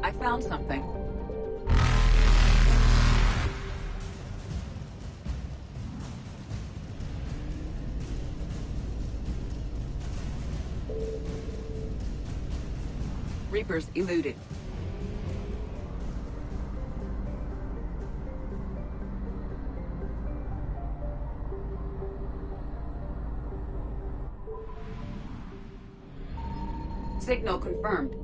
I found something. Reapers eluded. Signal confirmed.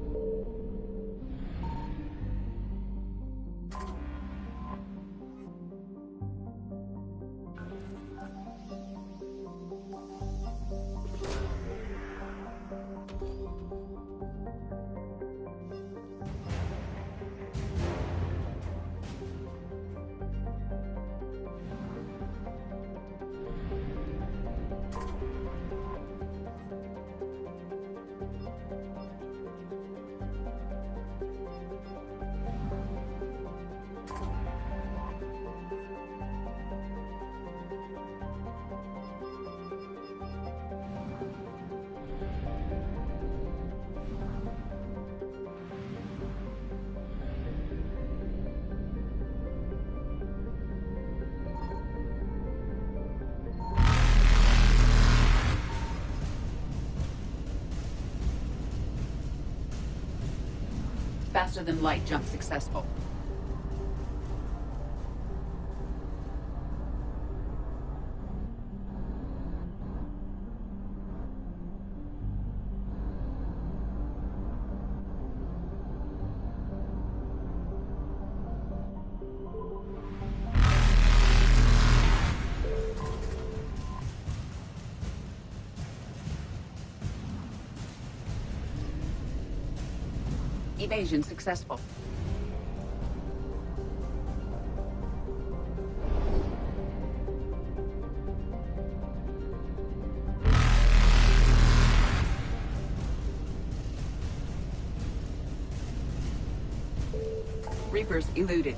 Faster than light jump successful. Evasion successful. Reapers eluded.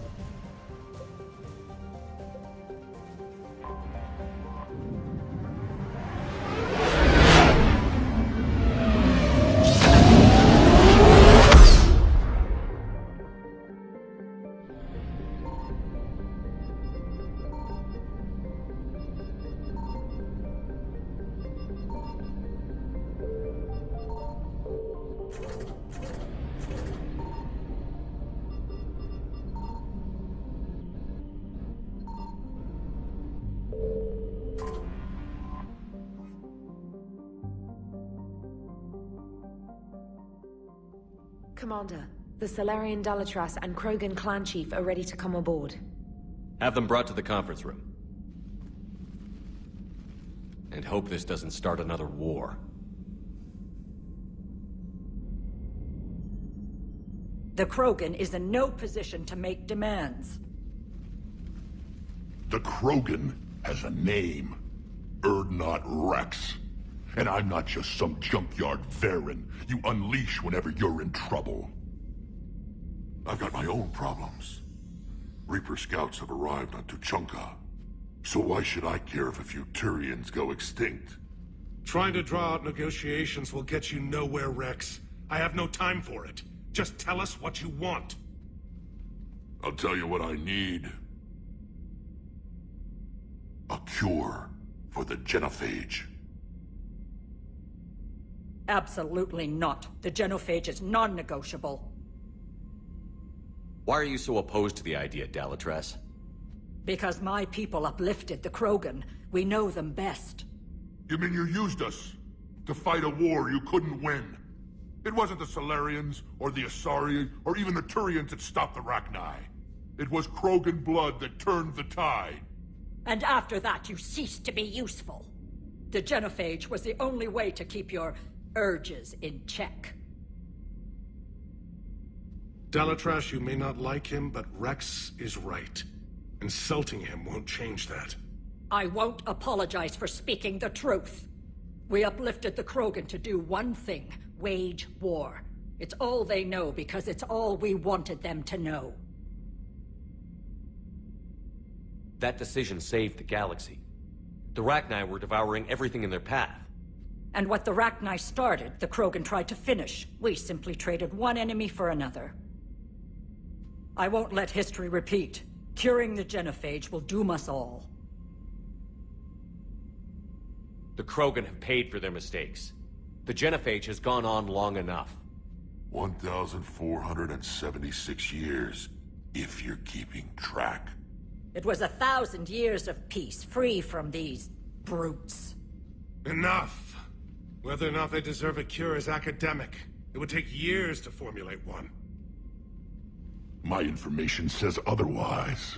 Commander, the Salarian Dalatras and Krogan clan chief are ready to come aboard. Have them brought to the conference room. And hope this doesn't start another war. The Krogan is in no position to make demands. The Krogan has a name. Urdnot Rex. And I'm not just some junkyard Varen you unleash whenever you're in trouble. I've got my own problems. Reaper scouts have arrived on Tuchanka. So why should I care if a few Turians go extinct? Trying to draw out negotiations will get you nowhere, Rex. I have no time for it. Just tell us what you want. I'll tell you what I need. A cure for the genophage. Absolutely not. The genophage is non-negotiable. Why are you so opposed to the idea, Dalatras? Because my people uplifted the Krogan. We know them best. You mean you used us to fight a war you couldn't win? It wasn't the Salarians, or the Asari, or even the Turians that stopped the Rachni. It was Krogan blood that turned the tide. And after that, you ceased to be useful. The genophage was the only way to keep your urges in check. Dalatras, you may not like him, but Rex is right. Insulting him won't change that. I won't apologize for speaking the truth. We uplifted the Krogan to do one thing: wage war. It's all they know because it's all we wanted them to know. That decision saved the galaxy. The Rachni were devouring everything in their path. And what the Rachni started, the Krogan tried to finish. We simply traded one enemy for another. I won't let history repeat. Curing the genophage will doom us all. The Krogan have paid for their mistakes. The genophage has gone on long enough. 1,476 years, if you're keeping track. It was 1,000 years of peace, free from these brutes. Enough! Whether or not they deserve a cure is academic. It would take years to formulate one. My information says otherwise.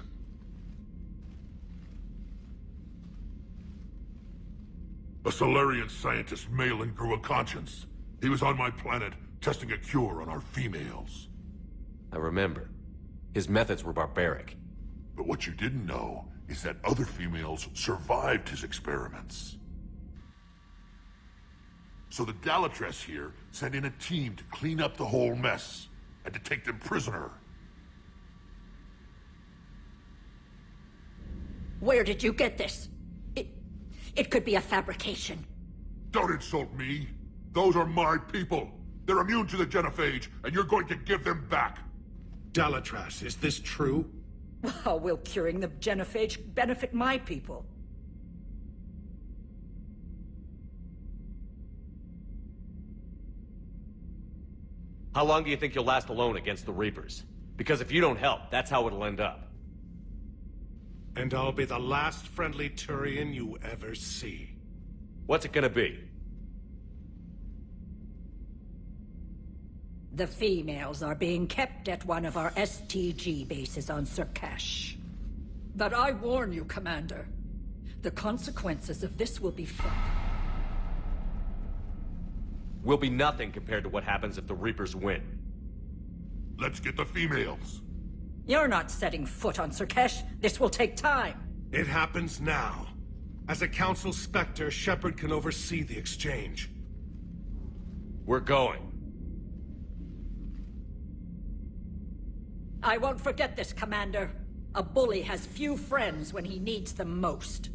A Solarian scientist, Malin, grew a conscience. He was on my planet, testing a cure on our females. I remember. His methods were barbaric. But what you didn't know is that other females survived his experiments. So the Dalatress here sent in a team to clean up the whole mess, and to take them prisoner. Where did you get this? It could be a fabrication. Don't insult me. Those are my people. They're immune to the genophage, and you're going to give them back. Dalatrass, is this true? How will curing the genophage benefit my people? How long do you think you'll last alone against the Reapers? Because if you don't help, that's how it'll end up. And I'll be the last friendly Turian you ever see. What's it gonna be? The females are being kept at one of our STG bases on Surkash. But I warn you, Commander. The consequences of this will be felt. Will be nothing compared to what happens if the Reapers win. Let's get the females. You're not setting foot on Surkash. This will take time. It happens now. As a Council Spectre, Shepard can oversee the exchange. We're going. I won't forget this, Commander. A bully has few friends when he needs them most.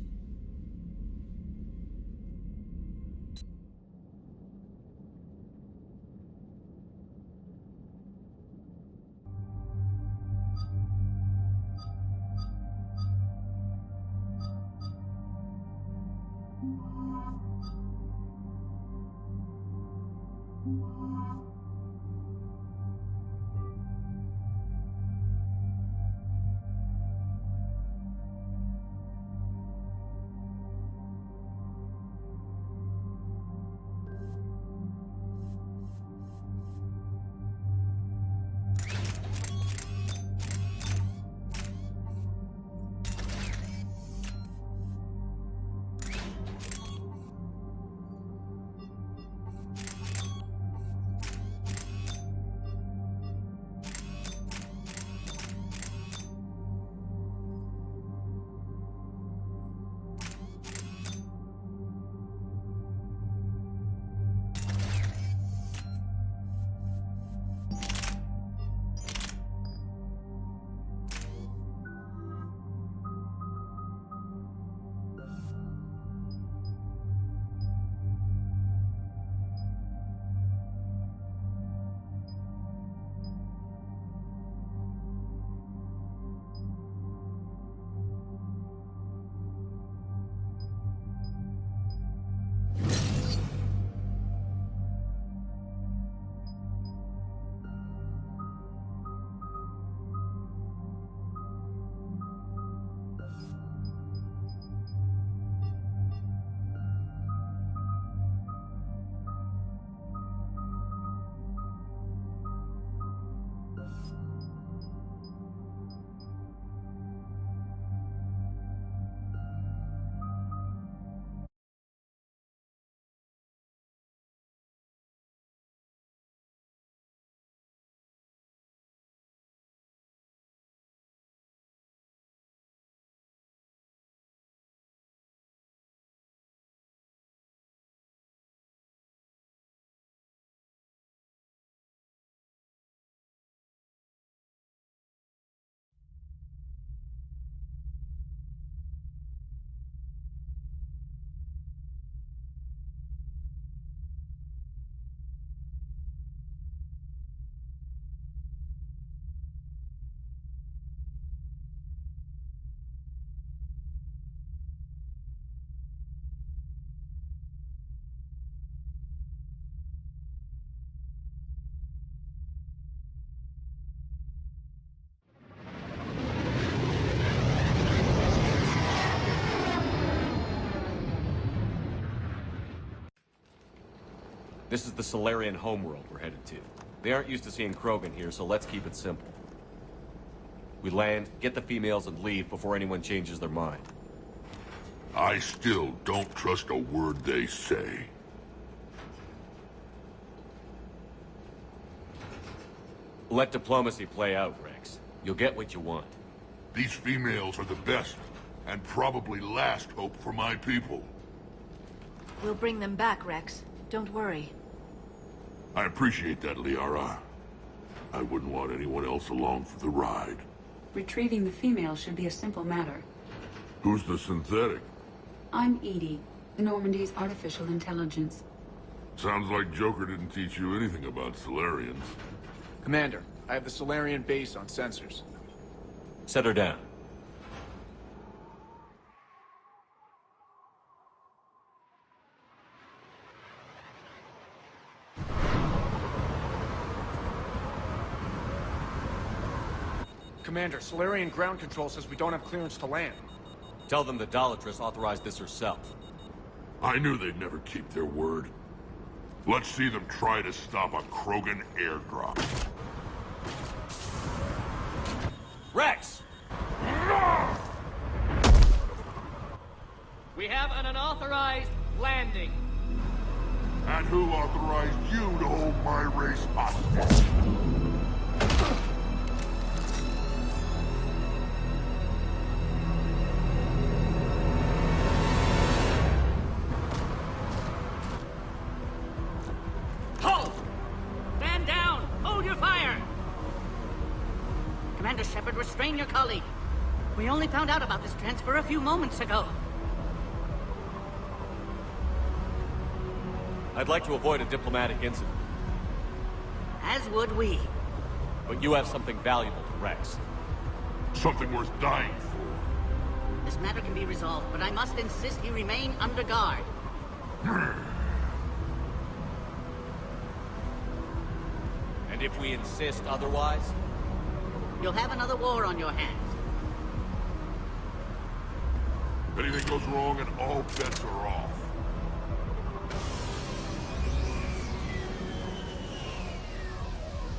This is the Solarian homeworld we're headed to. They aren't used to seeing Krogan here, so let's keep it simple. We land, get the females, and leave before anyone changes their mind. I still don't trust a word they say. Let diplomacy play out, Rex. You'll get what you want. These females are the best, and probably last hope for my people. We'll bring them back, Rex. Don't worry. I appreciate that, Liara. I wouldn't want anyone else along for the ride. Retrieving the female should be a simple matter. Who's the synthetic? I'm Edie, Normandy's artificial intelligence. Sounds like Joker didn't teach you anything about Solarians. Commander, I have the Solarian base on sensors. Set her down. Commander, Solarian ground control says we don't have clearance to land. Tell them the Dalatress authorized this herself. I knew they'd never keep their word. Let's see them try to stop a Krogan airdrop. Rex! We have an unauthorized landing. And who authorized you to hold my race hostage? Halt! Stand down! Hold your fire! Commander Shepard, restrain your colleague. We only found out about this transfer a few moments ago. I'd like to avoid a diplomatic incident, As would we. but you have something valuable to Rex. Something worth dying for. This matter can be resolved, but I must insist you remain under guard. And if we insist otherwise? You'll have another war on your hands. If anything goes wrong and all bets are off.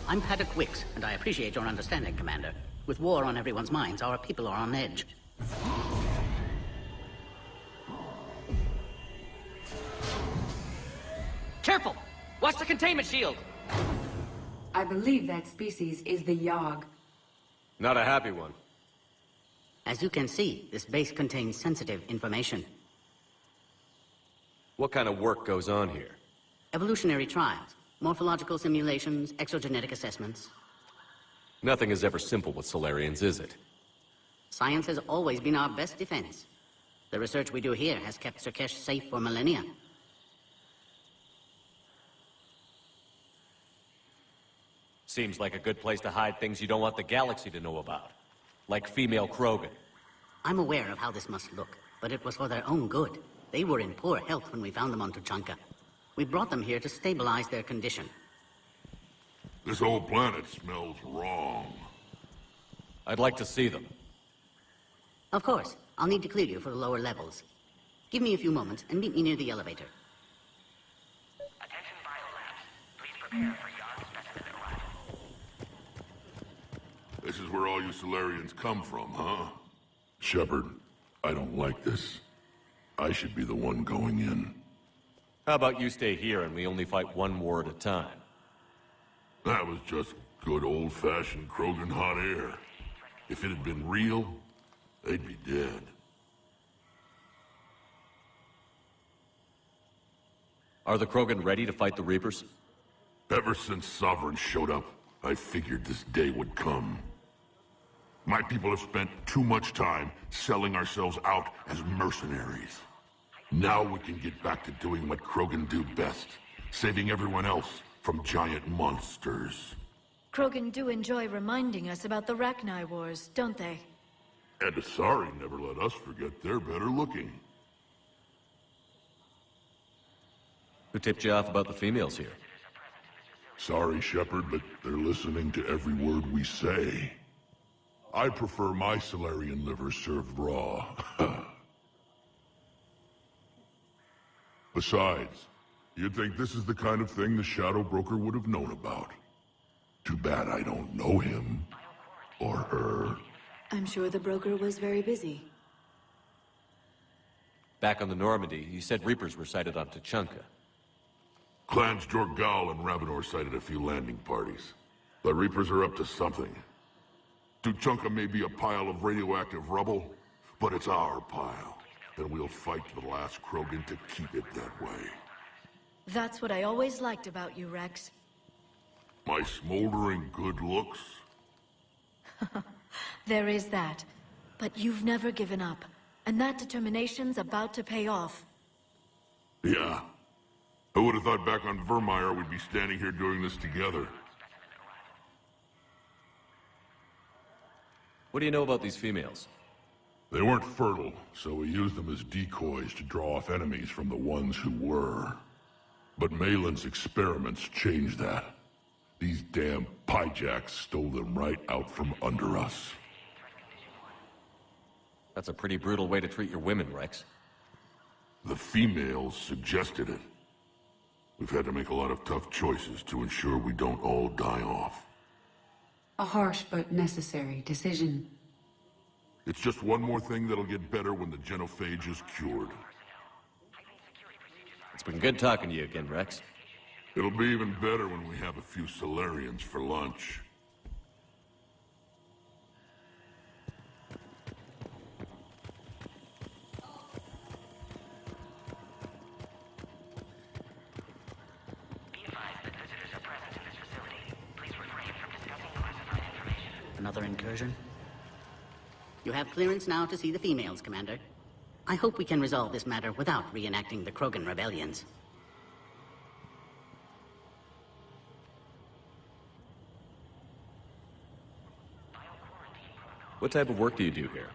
I'm Paddock Wicks, and I appreciate your understanding, Commander. With war on everyone's minds, our people are on edge. Careful! Watch the containment shield! I believe that species is the Yogg. Not a happy one. As you can see, this base contains sensitive information. What kind of work goes on here? Evolutionary trials, morphological simulations, exogenetic assessments. Nothing is ever simple with Solarians, is it? Science has always been our best defense. The research we do here has kept Surkesh safe for millennia. Seems like a good place to hide things you don't want the galaxy to know about. Like female Krogan. I'm aware of how this must look, but it was for their own good. They were in poor health when we found them on Tuchanka. We brought them here to stabilize their condition. This whole planet smells wrong. I'd like to see them. Of course, I'll need to clear you for the lower levels. Give me a few moments and meet me near the elevator. Attention biolabs. Please prepare for Yogg specimen arrival. This is where all you Solarians come from, huh? Shepard, I don't like this. I should be the one going in. How about you stay here and we only fight one war at a time? That was just good old-fashioned Krogan hot air. If it had been real, they'd be dead. Are the Krogan ready to fight the Reapers? Ever since Sovereign showed up, I figured this day would come. My people have spent too much time selling ourselves out as mercenaries. Now we can get back to doing what Krogan do best, saving everyone else from giant monsters. Krogan do enjoy reminding us about the Rachni Wars, don't they? And Asari never let us forget they're better looking. Who tipped you off about the females here? Sorry, Shepard, but they're listening to every word we say. I prefer my Solarian liver served raw. Besides, You'd think this is the kind of thing the Shadow Broker would have known about. Too bad I don't know him. Or her. I'm sure the broker was very busy. Back on the Normandy, you said Reapers were sighted on Tuchanka. Clans Jorgal and Ravenor sighted a few landing parties. The Reapers are up to something. Tuchanka may be a pile of radioactive rubble, but it's our pile. And we'll fight to the last Krogan to keep it that way. That's what I always liked about you, Rex. My smoldering good looks? There is that. But you've never given up. And that determination's about to pay off. Yeah. Who would have thought back on Vermeer we'd be standing here doing this together? What do you know about these females? They weren't fertile, so we used them as decoys to draw off enemies from the ones who were. But Malin's experiments changed that. These damn pyjacks stole them right out from under us. That's a pretty brutal way to treat your women, Rex. The females suggested it. We've had to make a lot of tough choices to ensure we don't all die off. A harsh but necessary decision. It's just one more thing that'll get better when the genophage is cured. It's been good talking to you again, Rex. It'll be even better when we have a few Solarians for lunch. Be advised that visitors are present in this facility. Please refrain from discussing classified information. Another incursion? You have clearance now to see the females, Commander. I hope we can resolve this matter without reenacting the Krogan rebellions. What type of work do you do here?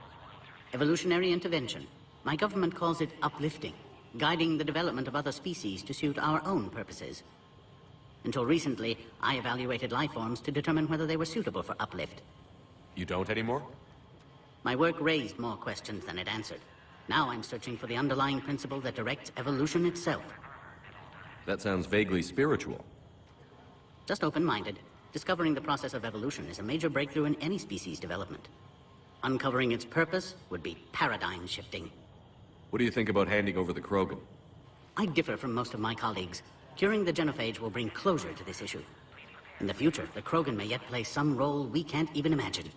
Evolutionary intervention. My government calls it uplifting, guiding the development of other species to suit our own purposes. Until recently, I evaluated life forms to determine whether they were suitable for uplift. You don't anymore? My work raised more questions than it answered. Now I'm searching for the underlying principle that directs evolution itself. That sounds vaguely spiritual. Just open-minded. Discovering the process of evolution is a major breakthrough in any species development. Uncovering its purpose would be paradigm-shifting. What do you think about handing over the Krogan? I differ from most of my colleagues. Curing the genophage will bring closure to this issue. In the future, the Krogan may yet play some role we can't even imagine.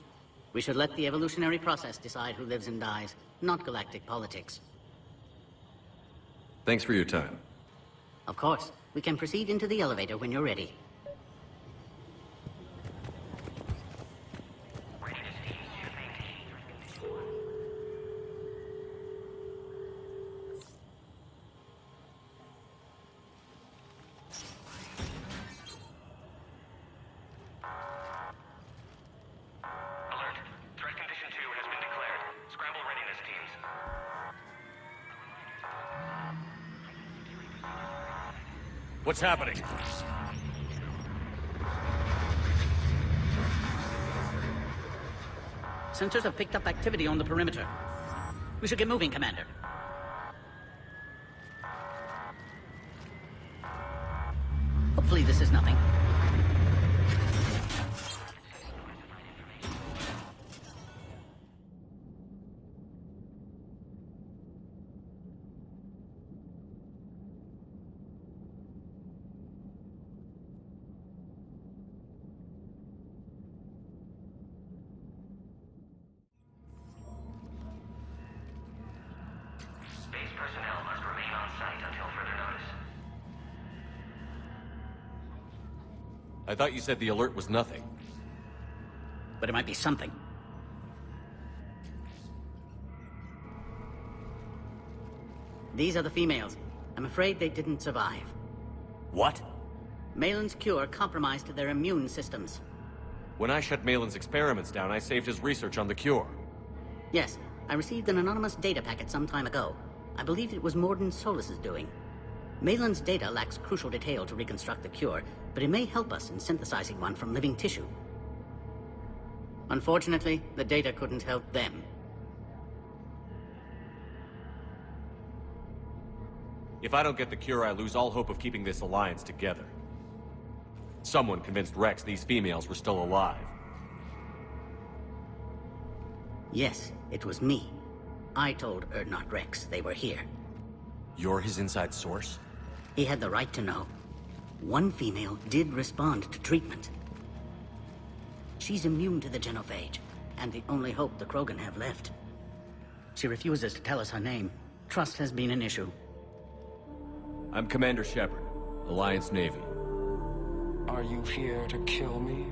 We should let the evolutionary process decide who lives and dies, not galactic politics. Thanks for your time. Of course. We can proceed into the elevator when you're ready. What's happening? Sensors have picked up activity on the perimeter. We should get moving, Commander. Hopefully this is nothing. Base personnel must remain on site until further notice. I thought you said the alert was nothing. But it might be something. These are the females. I'm afraid they didn't survive. What? Malin's cure compromised their immune systems. When I shut Malin's experiments down, I saved his research on the cure. Yes, I received an anonymous data packet some time ago. I believed it was Morden Solus's doing. Malin's data lacks crucial detail to reconstruct the cure, but it may help us in synthesizing one from living tissue. Unfortunately, the data couldn't help them. If I don't get the cure, I lose all hope of keeping this alliance together. Someone convinced Rex these females were still alive. Yes, it was me. I told Erdnot Rex they were here. You're his inside source? He had the right to know. One female did respond to treatment. She's immune to the genophage, and the only hope the Krogan have left. She refuses to tell us her name. Trust has been an issue. I'm Commander Shepard, Alliance Navy. Are you here to kill me?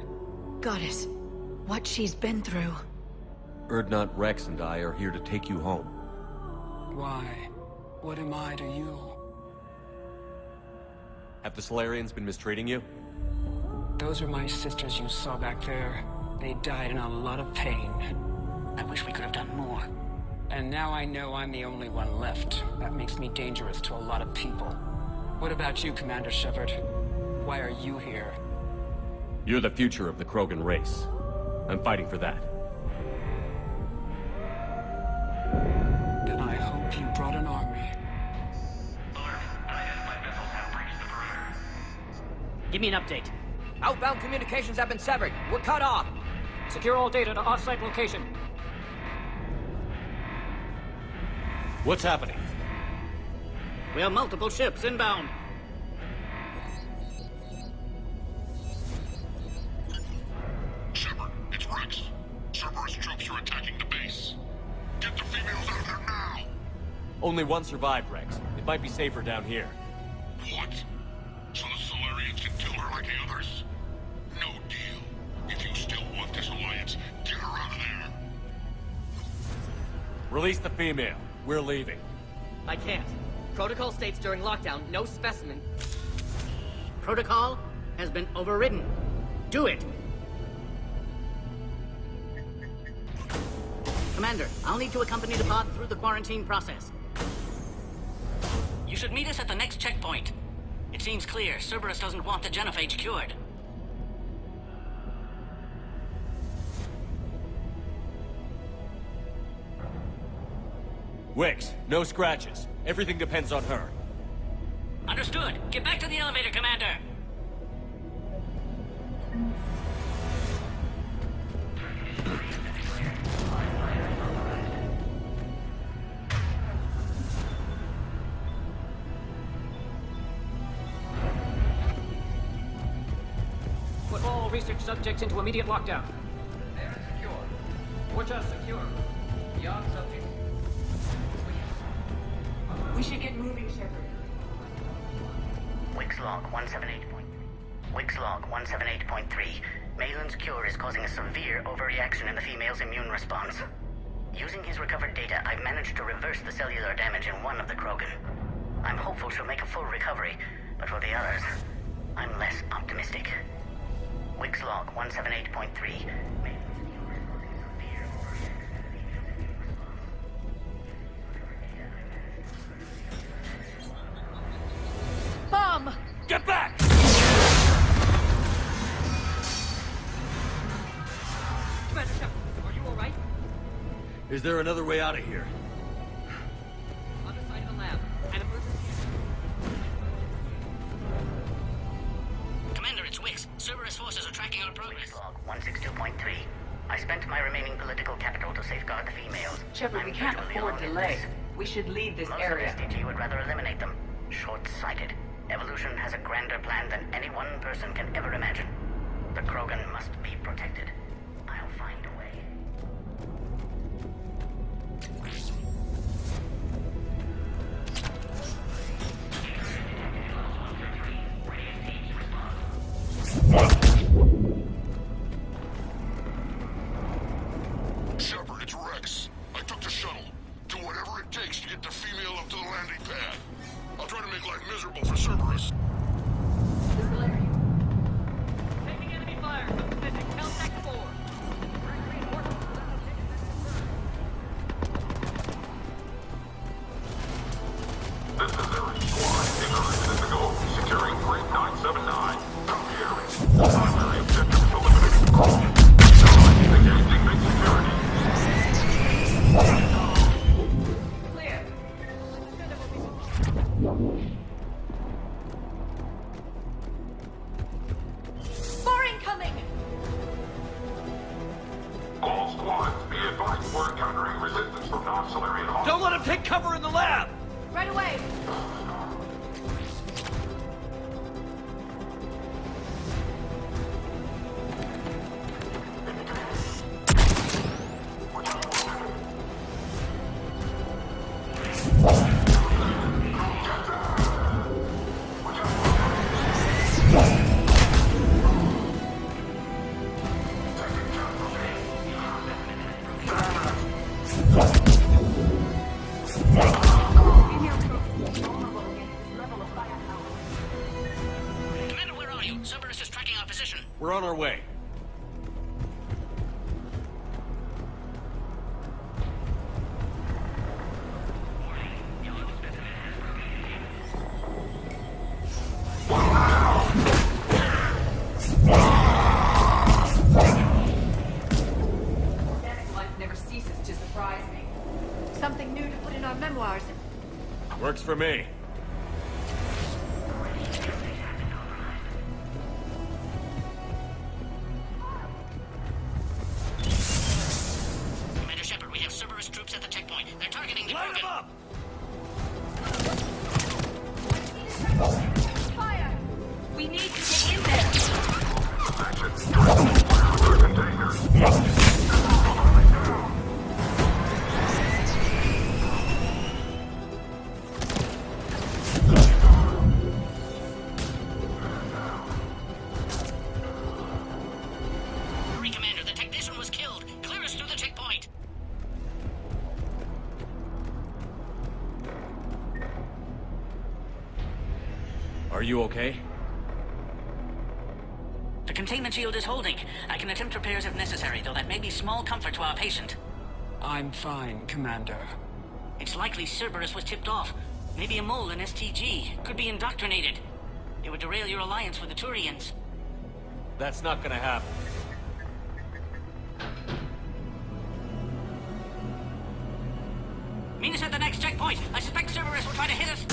Goddess, what she's been through. Erdnot Rex and I are here to take you home. Why? What am I to you? Have the Solarians been mistreating you? Those are my sisters you saw back there. They died in a lot of pain. I wish we could have done more. And now I know I'm the only one left. That makes me dangerous to a lot of people. What about you, Commander Shepard? Why are you here? You're the future of the Krogan race. I'm fighting for that. Then I hope you brought an army. Give me an update. Outbound communications have been severed. We're cut off. Secure all data to off-site location. What's happening? We have multiple ships inbound. Shepard, it's Rex. Cerberus troops are attacking the base. Get the females out of there now! Only one survived, Rex. It might be safer down here. What? So the Solarians can kill her like the others? No deal. If you still want this alliance, get her out of there. Release the female. We're leaving. I can't. Protocol states during lockdown, no specimen. Protocol has been overridden. Do it! Commander, I'll need to accompany the pod through the quarantine process. You should meet us at the next checkpoint. It seems clear Cerberus doesn't want the genophage cured. Wix, no scratches. Everything depends on her. Understood. Get back to the elevator, Commander. Put all research subjects into immediate lockdown. They're secure. Which are secure. Beyond subjects. We should get moving, Shepard. Wix log 178.3. Malin's cure is causing a severe overreaction in the female's immune response. Using his recovered data, I've managed to reverse the cellular damage in one of the Krogan. I'm hopeful she'll make a full recovery, but for the others, I'm less optimistic. Wix log 178.3. Bomb! Get back! Commander Shepard, are you all right? Is there another way out of here? On the side of the lab. An emergency. Commander, it's Wix. Cerberus forces are tracking our progress. Wix log 162.3. I spent my remaining political capital to safeguard the females. Shepard, we can't virtually afford alone in delay. this. We should leave this Most area. of SDG would rather eliminate them. Short-sighted. Evolution has a grander plan than any one person can ever imagine. The Krogan must be protected. I'll find a way. Shepard, it's Rex. I took the shuttle. Do whatever it takes to get the female up to the landing pad. I'll try to make life miserable for Cerberus. The Solarian. Take cover in the lab! Right away! We're on our way. Life never ceases to surprise me. Something new to put in our memoirs. Works for me. Commander Shepard, we have Cerberus troops at the checkpoint. They're targeting the Light 'em up! Fire! We need to get in there! Hurry, Commander, the technician was killed. Clear us through the checkpoint. Are you okay? The containment shield is holding. I can attempt repairs if necessary, though that may be small comfort to our patient. I'm fine, Commander. It's likely Cerberus was tipped off. Maybe a mole in STG. Could be indoctrinated. It would derail your alliance with the Turians. That's not gonna happen. Meet us at the next checkpoint. I suspect Cerberus will try to hit us.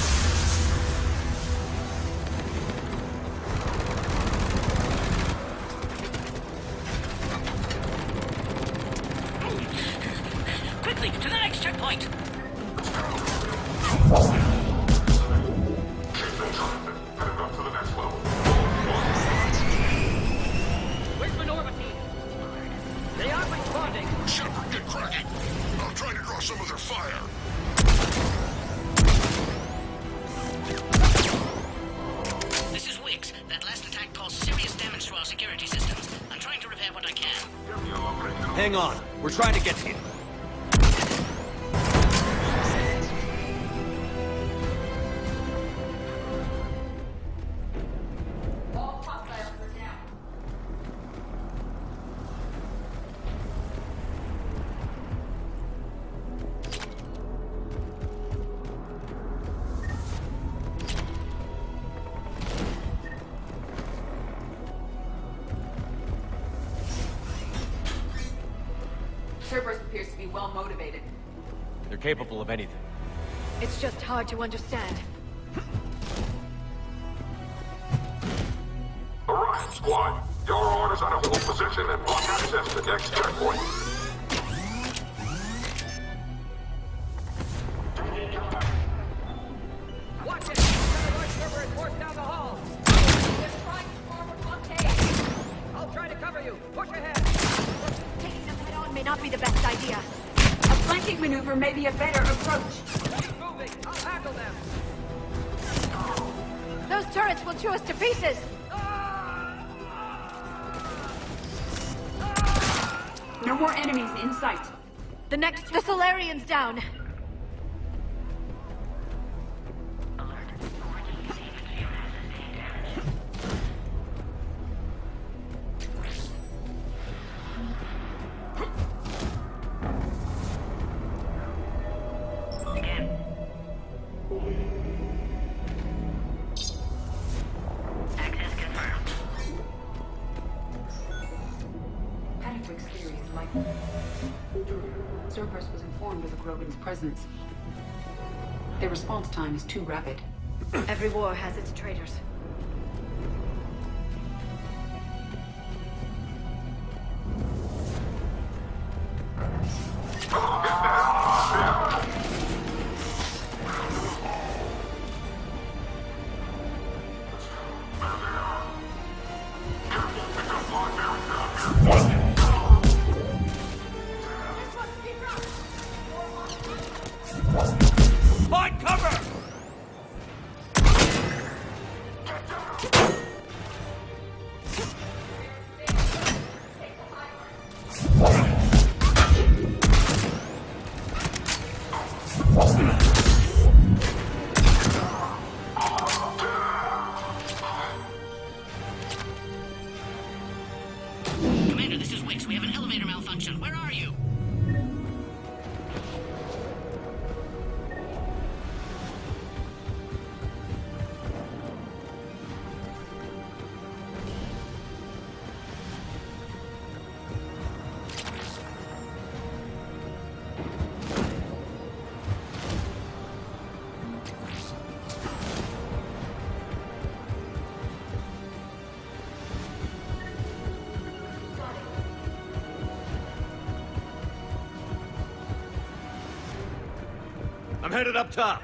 Quickly, to the next checkpoint! Where's Minority? They aren't responding. Shepard, get cracking! I'll try to draw some of their fire. This is Wicks. That last attack caused serious damage to our security systems. I'm trying to repair what I can. Hang on. We're trying to get to you. All hostiles are down. Cerberus appears to be well motivated. They're capable of anything. It's just hard to understand. Orion Squad, your orders are to hold position and block access to the next checkpoint. Watch it! Another large Cerberus forced down the hall. They're trying to form a blockade. I'll try to cover you. Push ahead. Taking them head on may not be the best idea. A flanking maneuver may be a better approach. Keep moving. I'll handle them. Those turrets will chew us to pieces! No more enemies in sight. The Solarian's down. Access confirmed. Patrick's theory is likely. Cerberus was informed of the Krogan's presence. Their response time is too rapid. Every war has its traitors. this is Wix. We have an elevator malfunction. Where are you? I'm headed up top.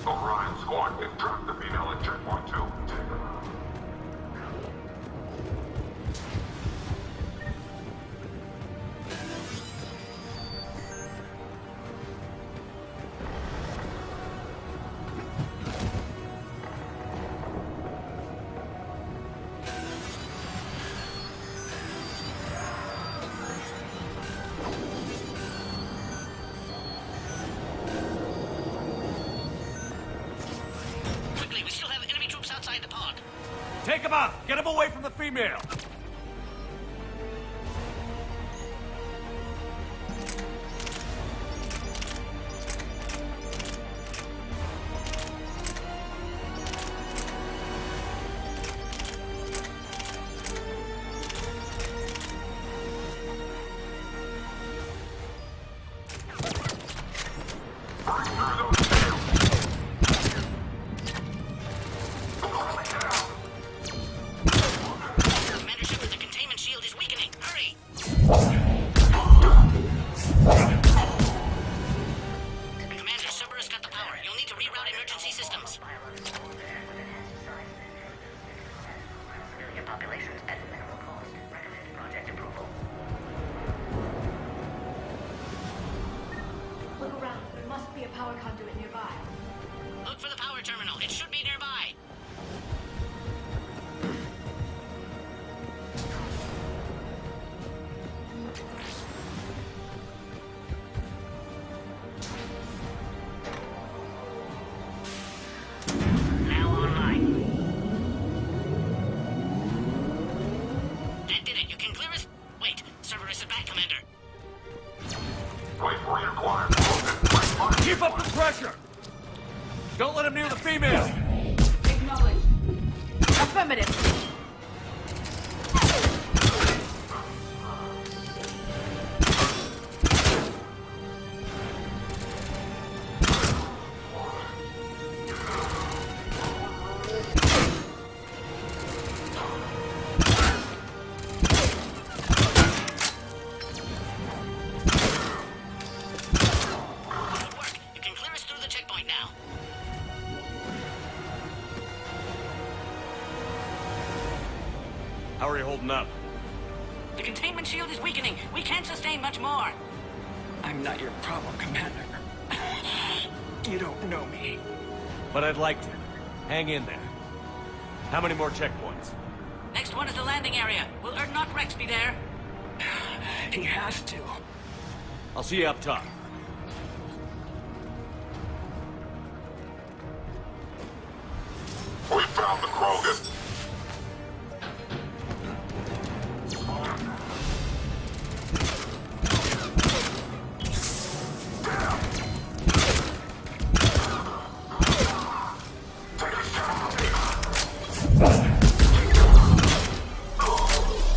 Orion squad, we've tracked the female at checkpoint 2. Take her. Take him out! Get him away from the female! Keep up the pressure! Don't let him near the female! Acknowledge. Affirmative. How are you holding up? The containment shield is weakening. We can't sustain much more. I'm not your problem, Commander. You don't know me. But I'd like to. Hang in there. How many more checkpoints? Next one is the landing area. Will Erdnot Rex be there? He has to. I'll see you up top. We found the Krogan.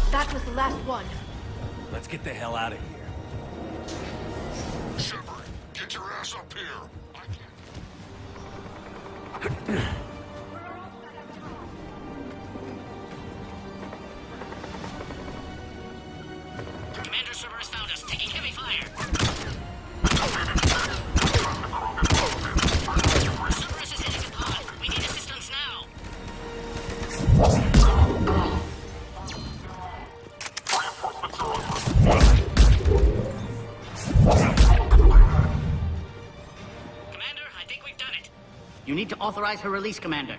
That was the last one. Let's get the hell out of here. Shepard, get your ass up here. Commander Cerberus found us, taking heavy fire. Cerberus is hitting the pod. We need assistance now. You need to authorize her release, Commander.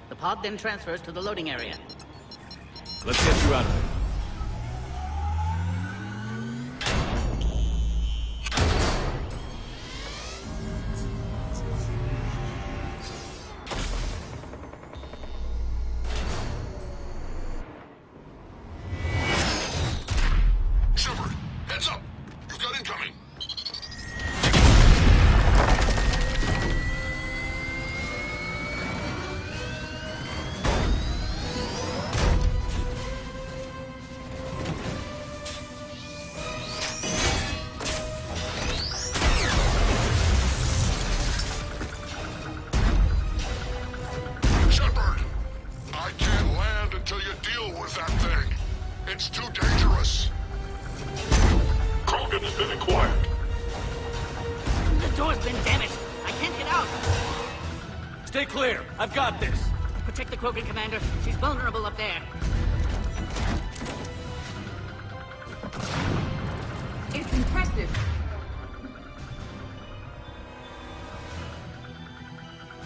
The pod then transfers to the loading area. Let's get you out of there. with that thing. It's too dangerous. Krogan has been acquired. The door's been damaged. I can't get out. Stay clear. I've got this. Protect the Krogan, Commander. She's vulnerable up there. It's impressive.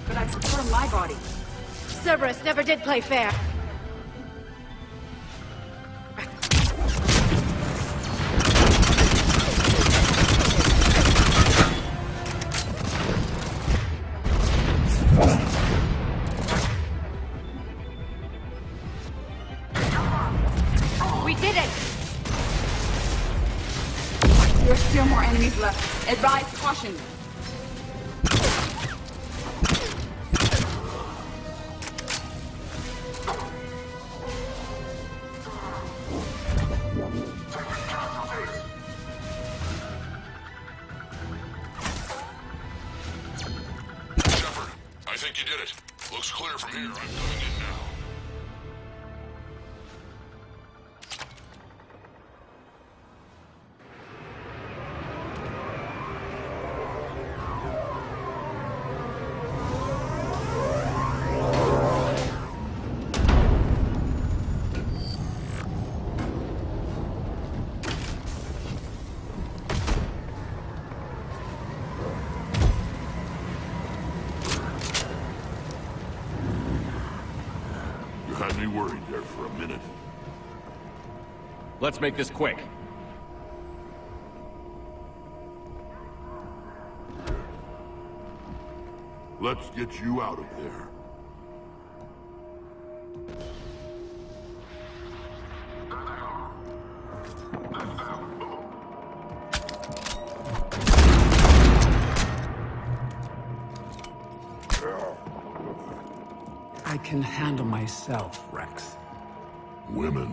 But I prefer my body. Cerberus never did play fair. We did it! There are still more enemies left. Advise caution. Shepard, I think you did it. Looks clear from here. I'm coming in now. You had me worried there for a minute. Let's make this quick. Let's get you out of there. I can handle myself, Rex. Women.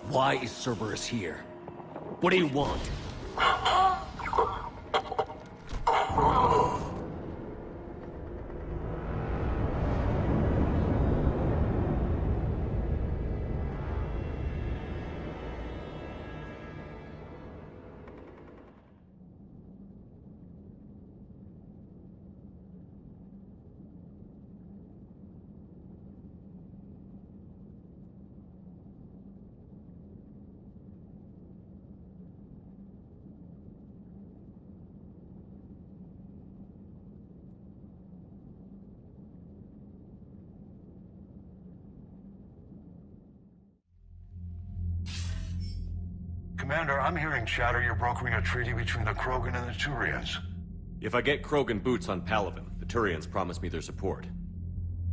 Why is Cerberus here? What do you want? Commander, I'm hearing chatter you're brokering a treaty between the Krogan and the Turians. If I get Krogan boots on Palaven, the Turians promise me their support.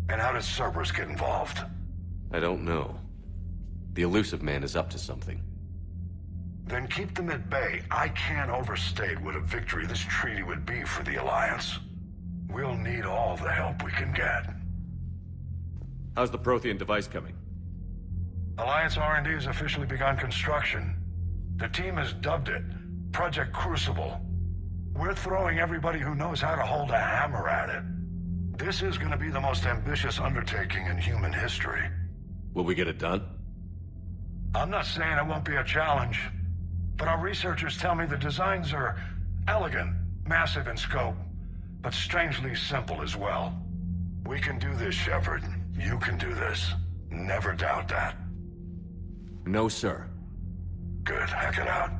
And how does Cerberus get involved? I don't know. The elusive man is up to something. Then keep them at bay. I can't overstate what a victory this treaty would be for the Alliance. We'll need all the help we can get. How's the Prothean device coming? Alliance R&D has officially begun construction. The team has dubbed it Project Crucible. We're throwing everybody who knows how to hold a hammer at it. This is going to be the most ambitious undertaking in human history. Will we get it done? I'm not saying it won't be a challenge, but our researchers tell me the designs are elegant, massive in scope, but strangely simple as well. We can do this, Shepard. You can do this. Never doubt that. No, sir. Good. Hack it out.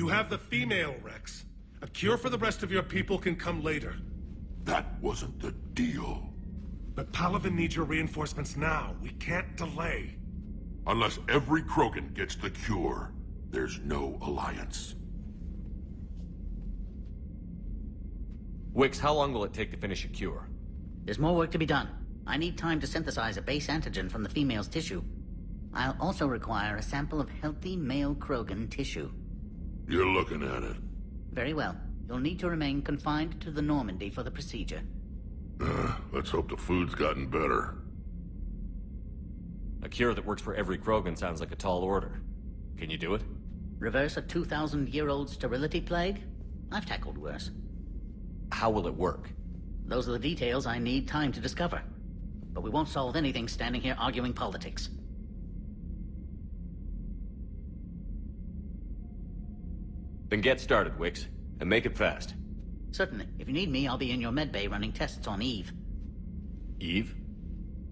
You have the female, Rex. A cure for the rest of your people can come later. That wasn't the deal. But Palaven needs your reinforcements now. We can't delay. Unless every Krogan gets the cure, there's no alliance. Wix, how long will it take to finish a cure? There's more work to be done. I need time to synthesize a base antigen from the female's tissue. I'll also require a sample of healthy male Krogan tissue. You're looking at it. Very well. You'll need to remain confined to the Normandy for the procedure. Let's hope the food's gotten better. A cure that works for every Krogan sounds like a tall order. Can you do it? Reverse a 2,000-year-old sterility plague? I've tackled worse. How will it work? Those are the details I need time to discover. But we won't solve anything standing here arguing politics. Then get started, Wix, and make it fast. Certainly. If you need me, I'll be in your medbay running tests on Eve. Eve?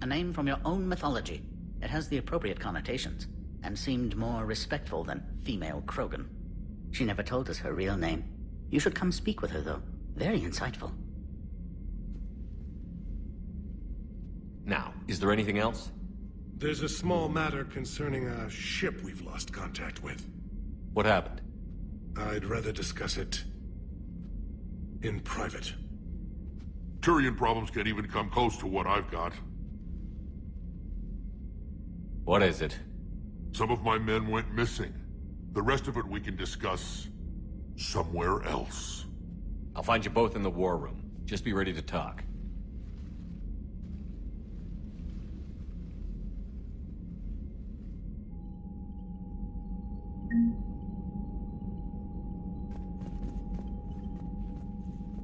A name from your own mythology. It has the appropriate connotations, and seemed more respectful than female Krogan. She never told us her real name. You should come speak with her, though. Very insightful. Now, is there anything else? There's a small matter concerning a ship we've lost contact with. What happened? I'd rather discuss it in private. Turian problems can't even come close to what I've got. What is it? Some of my men went missing. The rest of it we can discuss somewhere else. I'll find you both in the war room. Just be ready to talk.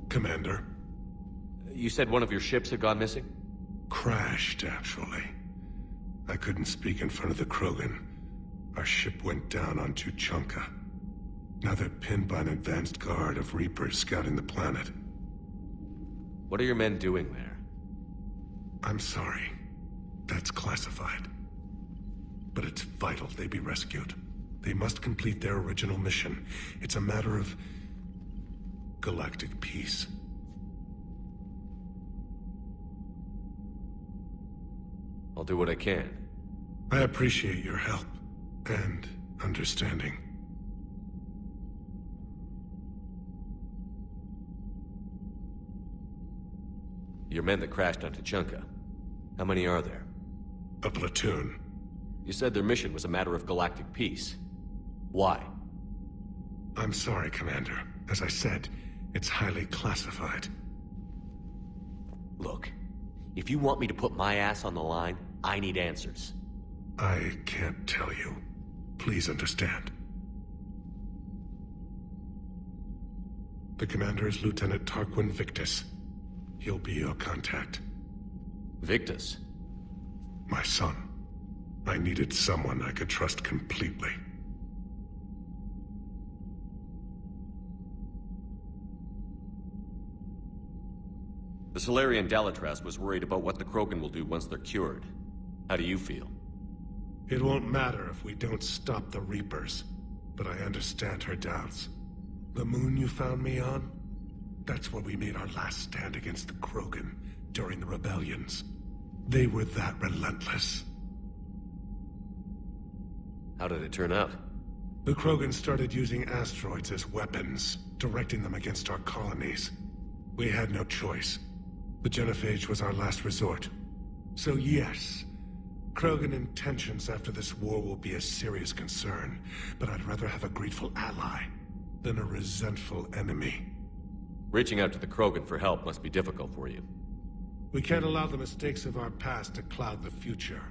Commander. You said one of your ships had gone missing? Crashed, actually. I couldn't speak in front of the Krogan. Our ship went down on Tuchanka. Now they're pinned by an advanced guard of Reapers scouting the planet. What are your men doing there? I'm sorry. That's classified. But it's vital they be rescued. They must complete their original mission. It's a matter of galactic peace. I'll do what I can. I appreciate your help and understanding. Your men that crashed on Tuchanka. How many are there? A platoon. You said their mission was a matter of galactic peace. Why? I'm sorry, Commander. As I said, it's highly classified. Look, if you want me to put my ass on the line, I need answers. I can't tell you. Please understand. The commander is Lieutenant Tarquin Victus. He'll be your contact. Victus? My son. I needed someone I could trust completely. The Solarian Dalatras was worried about what the Krogan will do once they're cured. How do you feel? It won't matter if we don't stop the Reapers, but I understand her doubts. The moon you found me on? That's where we made our last stand against the Krogan during the rebellions. They were that relentless. How did it turn out? The Krogan started using asteroids as weapons, directing them against our colonies. We had no choice. The genophage was our last resort. So yes, Krogan intentions after this war will be a serious concern, but I'd rather have a grateful ally than a resentful enemy. Reaching out to the Krogan for help must be difficult for you. We can't allow the mistakes of our past to cloud the future.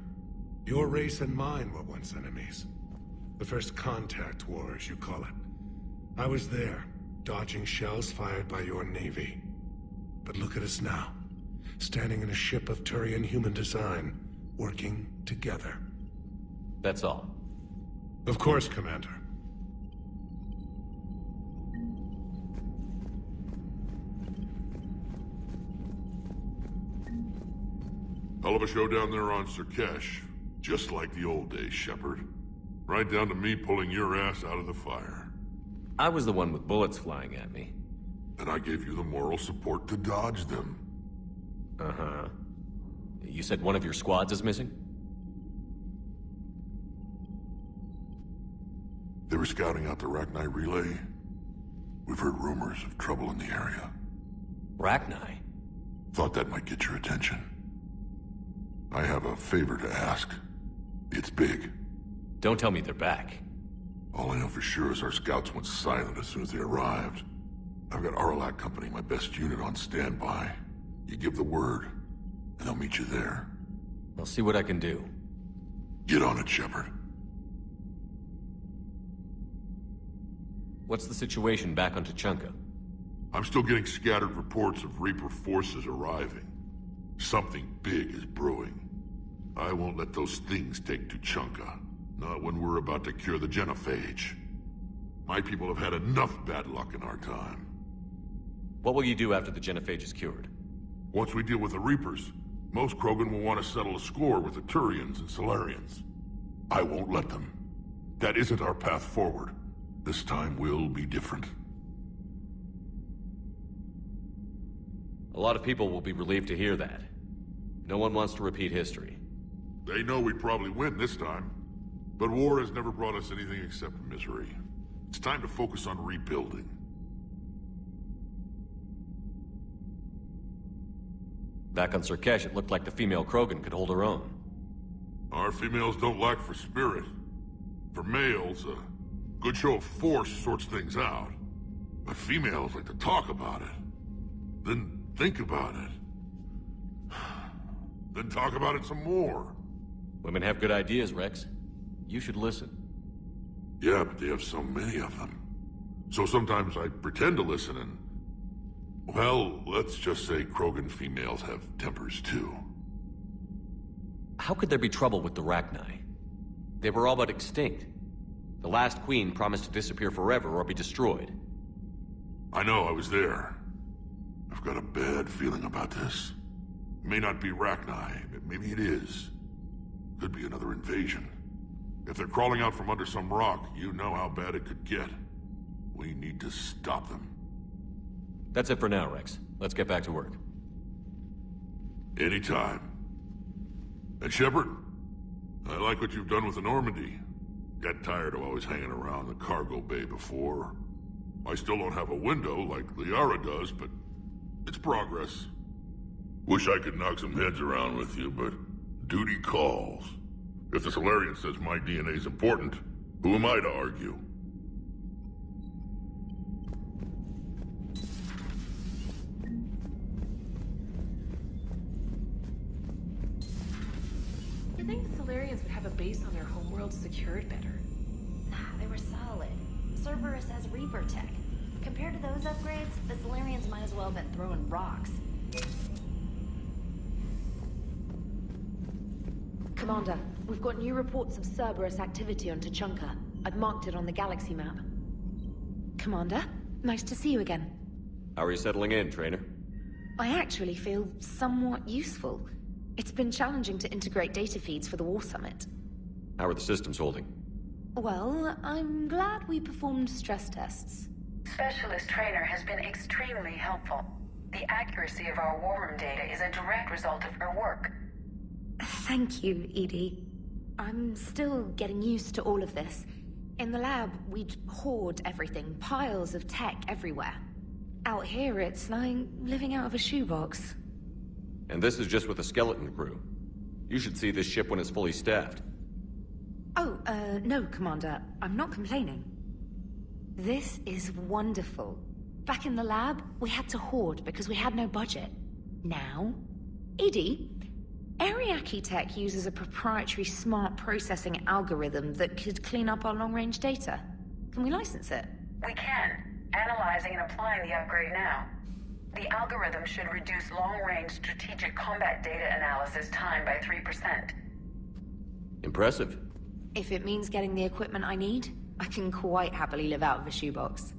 Your race and mine were once enemies. The first contact war, as you call it. I was there, dodging shells fired by your navy. But look at us now, standing in a ship of Turian human design, working together. That's all. Of course, Commander. Hell of a show down there on Surkesh. Just like the old days, Shepard. Right down to me pulling your ass out of the fire. I was the one with bullets flying at me. And I gave you the moral support to dodge them. Uh-huh. You said one of your squads is missing? They were scouting out the Rachni relay. We've heard rumors of trouble in the area. Rachni? Thought that might get your attention. I have a favor to ask. It's big. Don't tell me they're back. All I know for sure is our scouts went silent as soon as they arrived. I've got Arlac Company, my best unit, on standby. You give the word, and I'll meet you there. I'll see what I can do. Get on it, Shepard. What's the situation back on Tuchanka? I'm still getting scattered reports of Reaper forces arriving. Something big is brewing. I won't let those things take Tuchanka. Not when we're about to cure the genophage. My people have had enough bad luck in our time. What will you do after the genophage is cured? Once we deal with the Reapers, most Krogan will want to settle a score with the Turians and Solarians. I won't let them. That isn't our path forward. This time will be different. A lot of people will be relieved to hear that. No one wants to repeat history. They know we'd probably win this time. But war has never brought us anything except misery. It's time to focus on rebuilding. Back on Surkesh, it looked like the female Krogan could hold her own. Our females don't lack for spirit. For males, a good show of force sorts things out. But females like to talk about it. Then think about it. Then talk about it some more. Women have good ideas, Rex. You should listen. Yeah, but they have so many of them. So sometimes I pretend to listen and... Well, let's just say Krogan females have tempers too. How could there be trouble with the Rachni? They were all but extinct. The last queen promised to disappear forever or be destroyed. I know, I was there. I've got a bad feeling about this. It may not be Rachni, maybe it is. Could be another invasion. If they're crawling out from under some rock, you know how bad it could get. We need to stop them. That's it for now, Rex. Let's get back to work. Anytime. And Shepard, I like what you've done with the Normandy. Got tired of always hanging around the cargo bay before. I still don't have a window like Liara does, but it's progress. Wish I could knock some heads around with you, but duty calls. If the Solarian says my DNA's important, who am I to argue? You think the Solarians would have a base on their homeworld secured better? Nah, they were solid. Cerberus has Reaper tech. Compared to those upgrades, the Solarians might as well have been throwing rocks. Commander, we've got new reports of Cerberus activity on Tuchanka. I've marked it on the galaxy map. Commander, nice to see you again. How are you settling in, Trainer? I actually feel somewhat useful. It's been challenging to integrate data feeds for the War Summit. How are the systems holding? Well, I'm glad we performed stress tests. Specialist Trainer has been extremely helpful. The accuracy of our war room data is a direct result of her work. Thank you, Edie. I'm still getting used to all of this. In the lab, we'd hoard everything, piles of tech everywhere. Out here, it's like living out of a shoebox. And this is just with a skeleton crew. You should see this ship when it's fully staffed. Oh, no, Commander. I'm not complaining. This is wonderful. Back in the lab, we had to hoard because we had no budget. Now, Edie, Ariake Tech uses a proprietary smart processing algorithm that could clean up our long-range data. Can we license it? We can. Analyzing and applying the upgrade now. The algorithm should reduce long-range strategic combat data analysis time by 3%. Impressive. If it means getting the equipment I need, I can quite happily live out of a shoebox.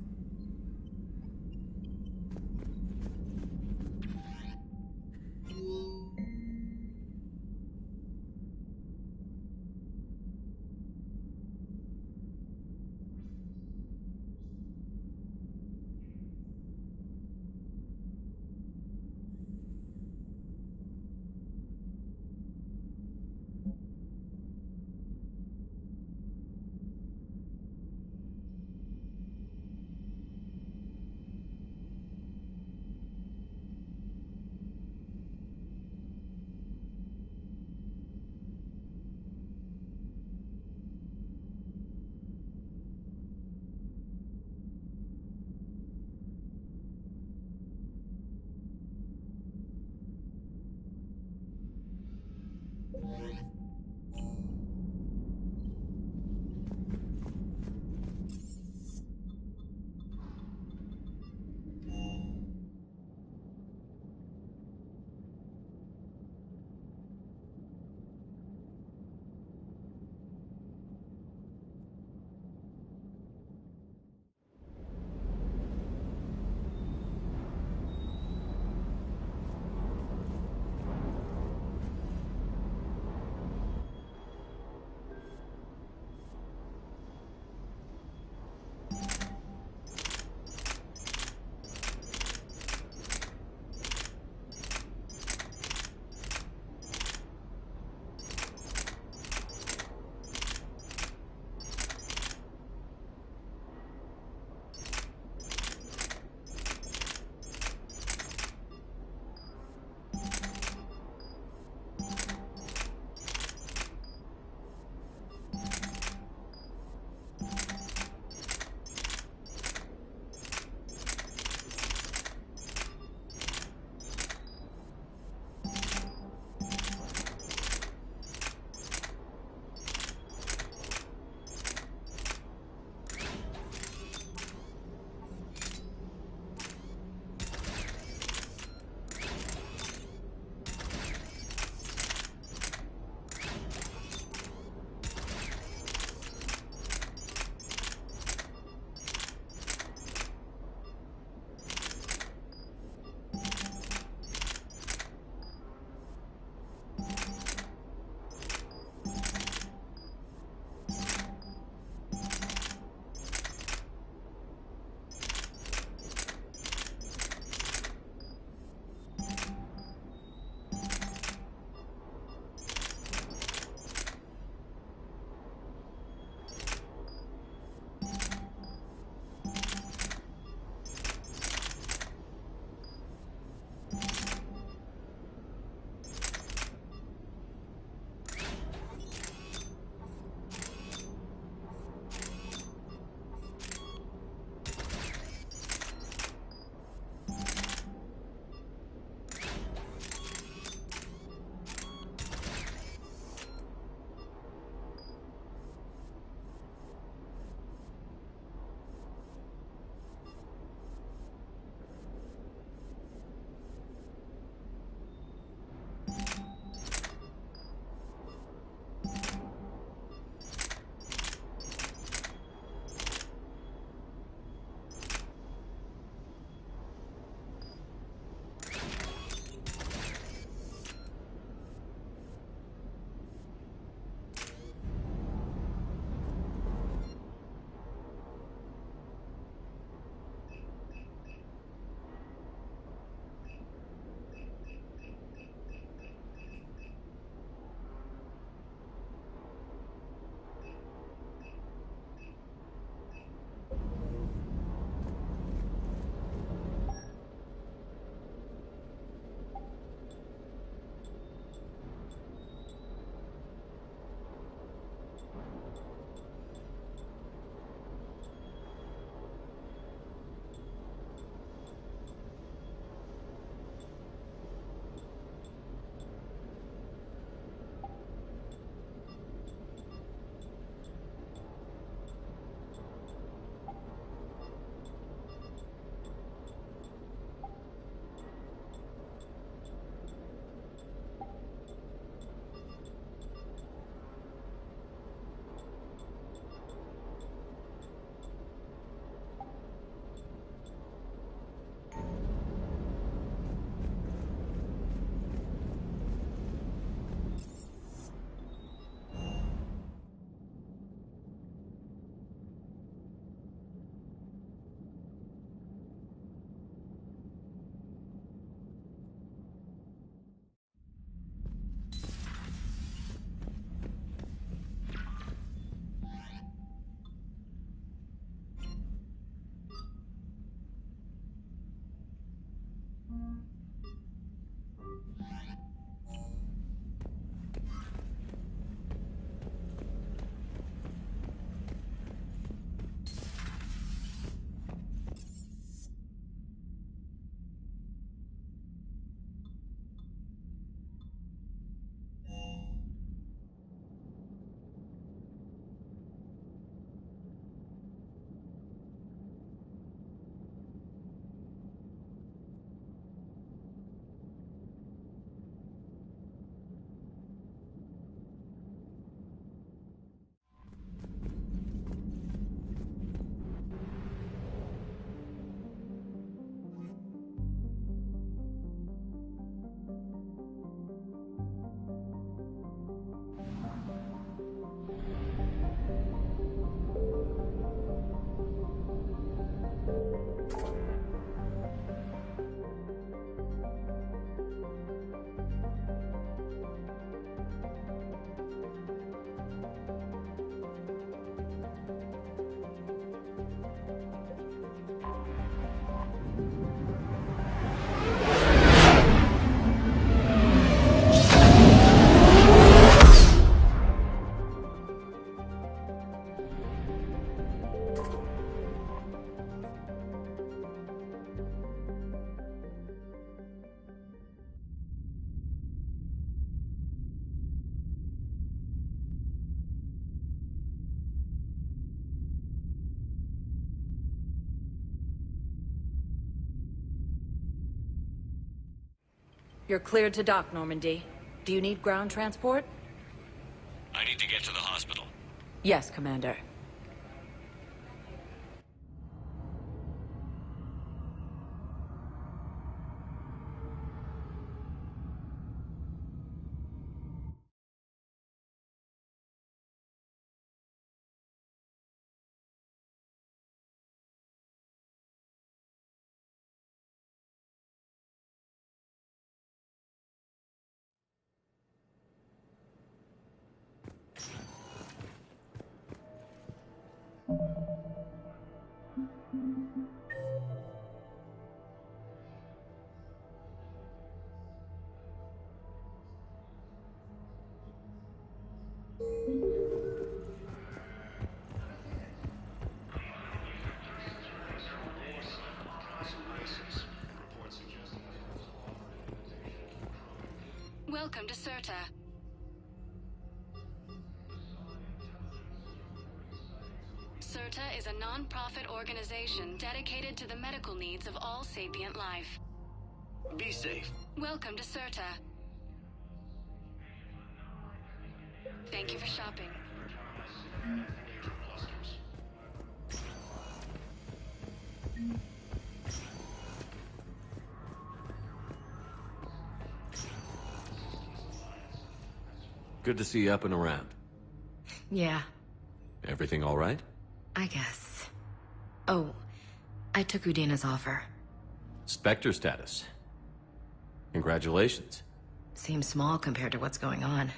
You're cleared to dock, Normandy. Do you need ground transport? I need to get to the hospital. Yes, Commander. Welcome to CERTA. CERTA is a non-profit organization dedicated to the medical needs of all sapient life. Be safe. Welcome to CERTA. Thank you for shopping. Good to see you up and around. Yeah, Everything all right? I guess. Oh, I took Udina's offer. Spectre status. Congratulations. Seems small compared to what's going on.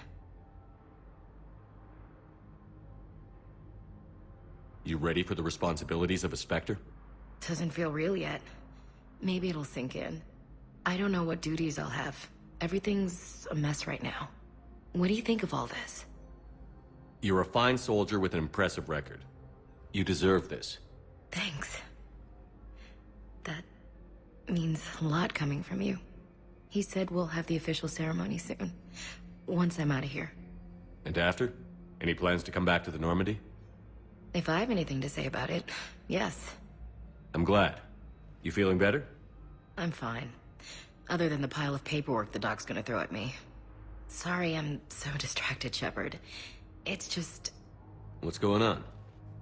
You ready for the responsibilities of a Spectre? Doesn't feel real yet. Maybe it'll sink in. I don't know what duties I'll have. Everything's a mess right now. What do you think of all this? You're a fine soldier with an impressive record. You deserve this. Thanks. That means a lot coming from you. He said we'll have the official ceremony soon, once I'm out of here. And after? Any plans to come back to the Normandy? If I have anything to say about it, yes. I'm glad. You feeling better? I'm fine. Other than the pile of paperwork the doc's gonna throw at me. Sorry I'm so distracted, Shepard. It's just... What's going on?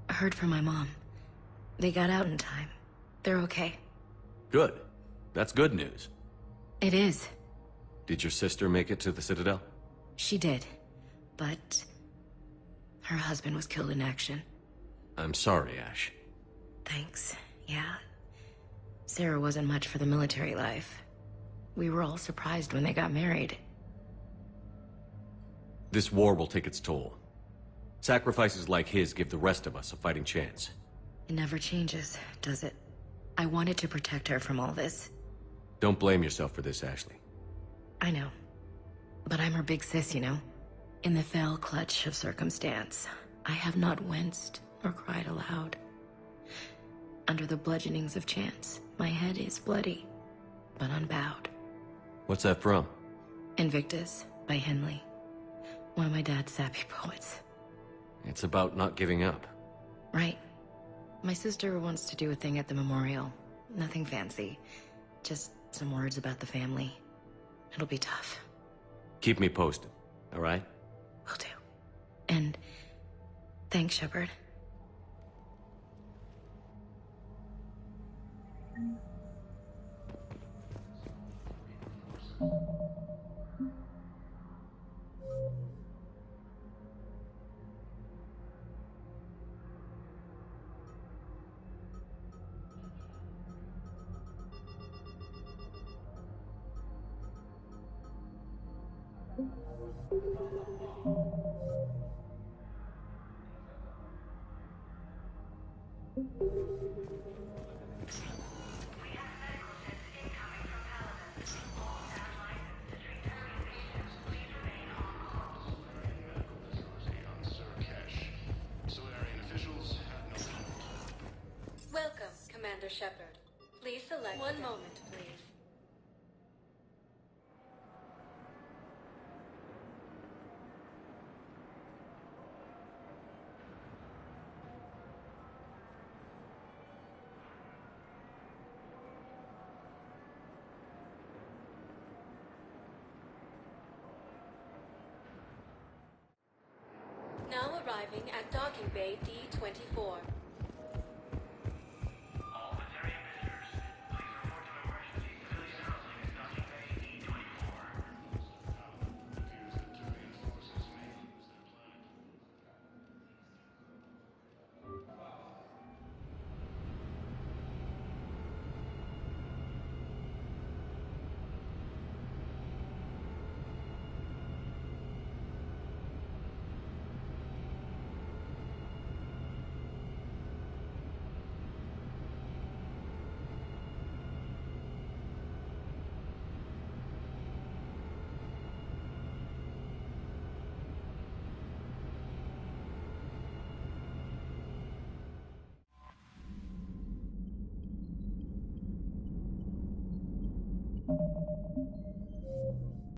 I heard from my mom. They got out in time. They're okay. Good. That's good news. It is. Did your sister make it to the Citadel? She did. But... her husband was killed in action. I'm sorry, Ash. Thanks. Yeah. Sarah wasn't much for the military life. We were all surprised when they got married. This war will take its toll. Sacrifices like his give the rest of us a fighting chance. It never changes, does it? I wanted to protect her from all this. Don't blame yourself for this, Ashley. I know. But I'm her big sis, you know? In the fell clutch of circumstance, I have not winced or cried aloud. Under the bludgeonings of chance, my head is bloody, but unbowed. What's that from? Invictus by Henley. One of my dad's sappy poets. It's about not giving up. Right. My sister wants to do a thing at the memorial. Nothing fancy. Just some words about the family. It'll be tough. Keep me posted, all right? Will do. And thanks, Shepard. Welcome, Commander Shepard. Please select one moment, please. Now arriving at docking bay D-24.